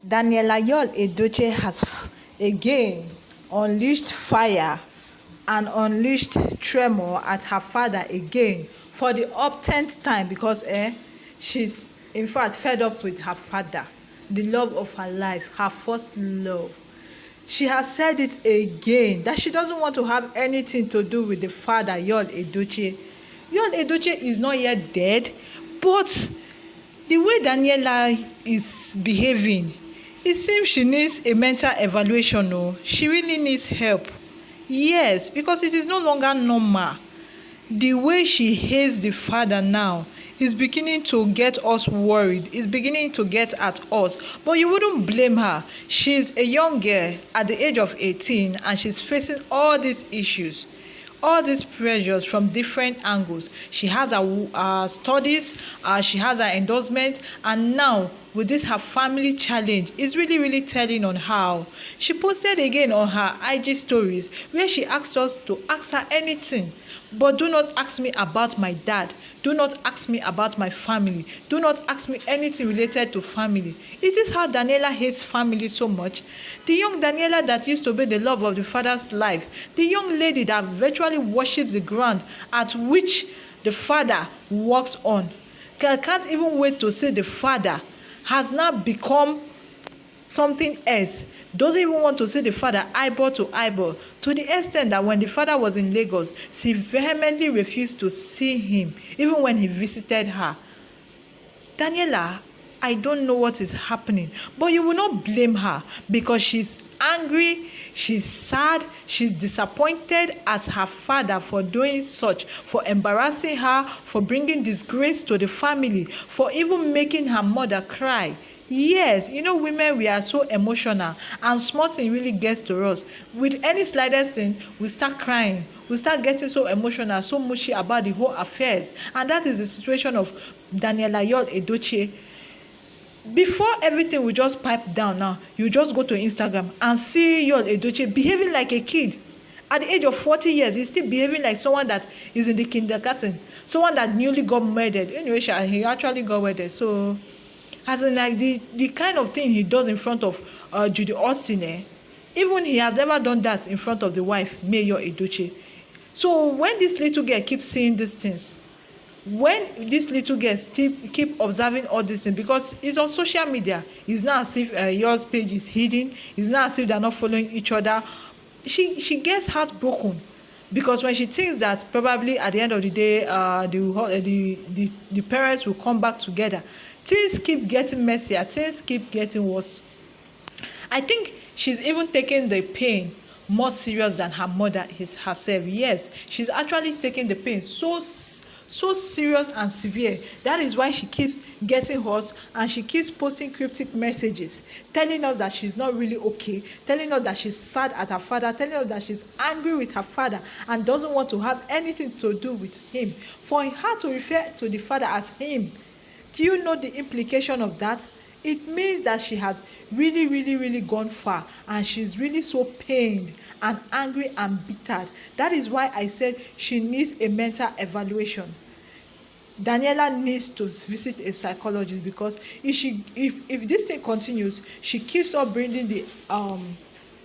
Daniella Edochie has again unleashed fire and unleashed tremor at her father again for the uptenth time because she's in fact fed up with her father, the love of her life, her first love. She has said it again that she doesn't want to have anything to do with the father, Edochie. Edochie is not yet dead, but the way Daniella is behaving, it seems she needs a mental evaluation. Oh, she really needs help. Yes, because it is no longer normal. The way she hates the father now is beginning to get us worried. It's beginning to get at us. But you wouldn't blame her. She's a young girl at the age of 18 and she's facing all these issues, all these pressures from different angles. She has her studies, she has her endorsement, and now with this her family challenge is really telling on how. She posted again on her IG stories where she asked us to ask her anything, but do not ask me about my dad. Do not ask me about my family. Do not ask me anything related to family. Is this how Daniella hates family so much? The young Daniella that used to be the love of the father's life, the young lady that virtually worships the ground at which the father walks on, can't even wait to see the father, has now become something else. Doesn't even want to see the father eyeball to eyeball, to the extent that when the father was in Lagos, she vehemently refused to see him even when he visited her. Daniella, I don't know what is happening, but you will not blame her because she's angry, she's sad, she's disappointed at her father for doing such, for embarrassing her, for bringing disgrace to the family, for even making her mother cry. Yes, women, we are so emotional, and small thing really gets to us. With any slightest thing, we start crying, we start getting so emotional, so mushy about the whole affairs, and that is the situation of Daniella Edochie. Before everything will just pipe down now, you just go to Instagram and see Edochie behaving like a kid. At the age of 40 years, he's still behaving like someone that is in the kindergarten, someone that newly got wedded. Anyway, he actually got wedded, so as in like the kind of thing he does in front of Judy Austin, even he has never done that in front of the wife, Mayor Edochie. So when this little girl keeps seeing these things, when this little girl still keep observing all these things, because it's on social media, it's not as if yours page is hidden, it's not as if they're not following each other, she gets heartbroken. Because when she thinks that probably at the end of the day the parents will come back together, things keep getting messier, things keep getting worse. I think she's even taking the pain more serious than her mother is herself. Yes, she's actually taking the pain so serious and severe. That is why she keeps getting hoarse and she keeps posting cryptic messages telling us that she's not really okay, telling us that she's sad at her father, telling us that she's angry with her father and doesn't want to have anything to do with him. For her to refer to the father as him, do you know the implication of that? It means that she has really gone far and she's really so pained and angry and bitter. That is why I said she needs a mental evaluation. Daniella needs to visit a psychologist, because if this thing continues, she keeps on bringing the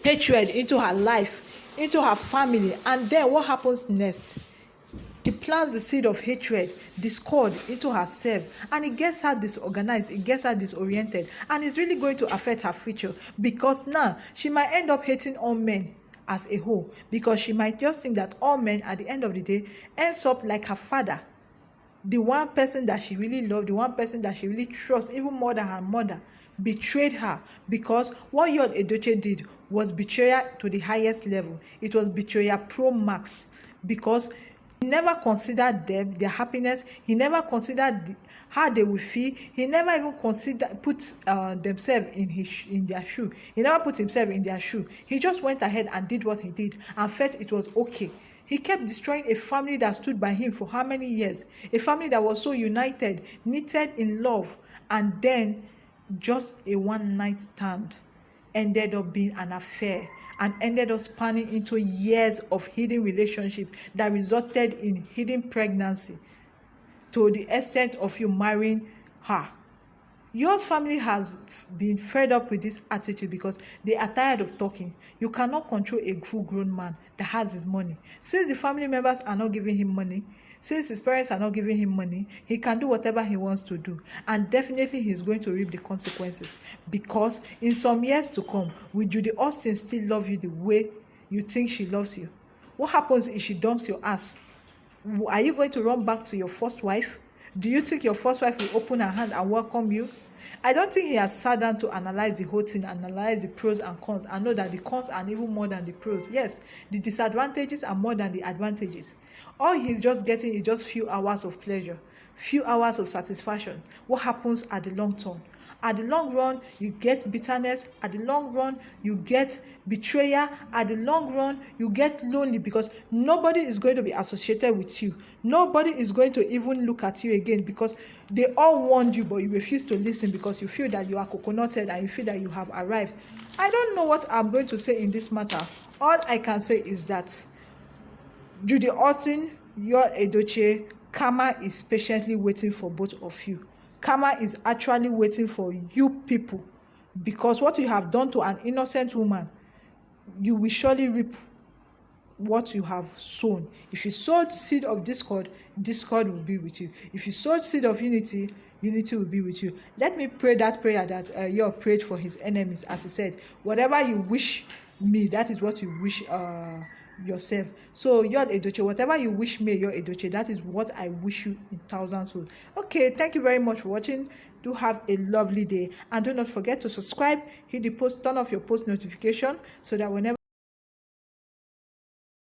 hatred into her life, into her family, and then what happens next? She plants the seed of hatred, discord into herself, and it gets her disorganized, it gets her disoriented, and it's really going to affect her future, because now she might end up hating all men as a whole, because she might just think that all men at the end of the day ends up like her father, the one person that she really loved, the one person that she really trusts even more than her mother, betrayed her. Because what Edochie did was betrayal to the highest level. It was betrayal pro max, because he never considered them, their happiness. He never considered how they will feel. He never even put themselves in their shoe. He never put himself in their shoe. He just went ahead and did what he did and felt it was okay. He kept destroying a family that stood by him for how many years? A family that was so united, knitted in love, and then just a one-night stand ended up being an affair and ended up spanning into years of hidden relationship that resulted in hidden pregnancy to the extent of you marrying her. Yours family has been fed up with this attitude because they are tired of talking. You cannot control a full grown man that has his money. Since the family members are not giving him money, since his parents are not giving him money, he can do whatever he wants to do. And definitely he's going to reap the consequences. Because in some years to come, will Judy Austin still love you the way you think she loves you? What happens if she dumps your ass? Are you going to run back to your first wife? Do you think your first wife will open her hand and welcome you? I don't think he has sat down to analyze the whole thing, analyze the pros and cons, and know that the cons are even more than the pros. Yes, the disadvantages are more than the advantages. All he's just getting is just few hours of pleasure, few hours of satisfaction. What happens at the long term? At the long run, you get bitterness. At the long run, you get betrayal. At the long run, you get lonely because nobody is going to be associated with you. Nobody is going to even look at you again because they all warned you, but you refuse to listen because you feel that you are coconutted and you feel that you have arrived. I don't know what I'm going to say in this matter. All I can say is that Judy Austin, your Edochie, karma is patiently waiting for both of you. Karma is actually waiting for you people, because what you have done to an innocent woman, you will surely reap what you have sown. If you sowed seed of discord, discord will be with you. If you sowed seed of unity, unity will be with you. Let me pray that prayer that Yor prayed for his enemies, as he said, whatever you wish me, that is what you wish yourself. So Yor Edochie, whatever you wish me, Yor Edochie, that is what I wish you in thousands fold. Okay, thank you very much for watching. Do have a lovely day, and do not forget to subscribe, hit the post, turn off your post notification so that whenever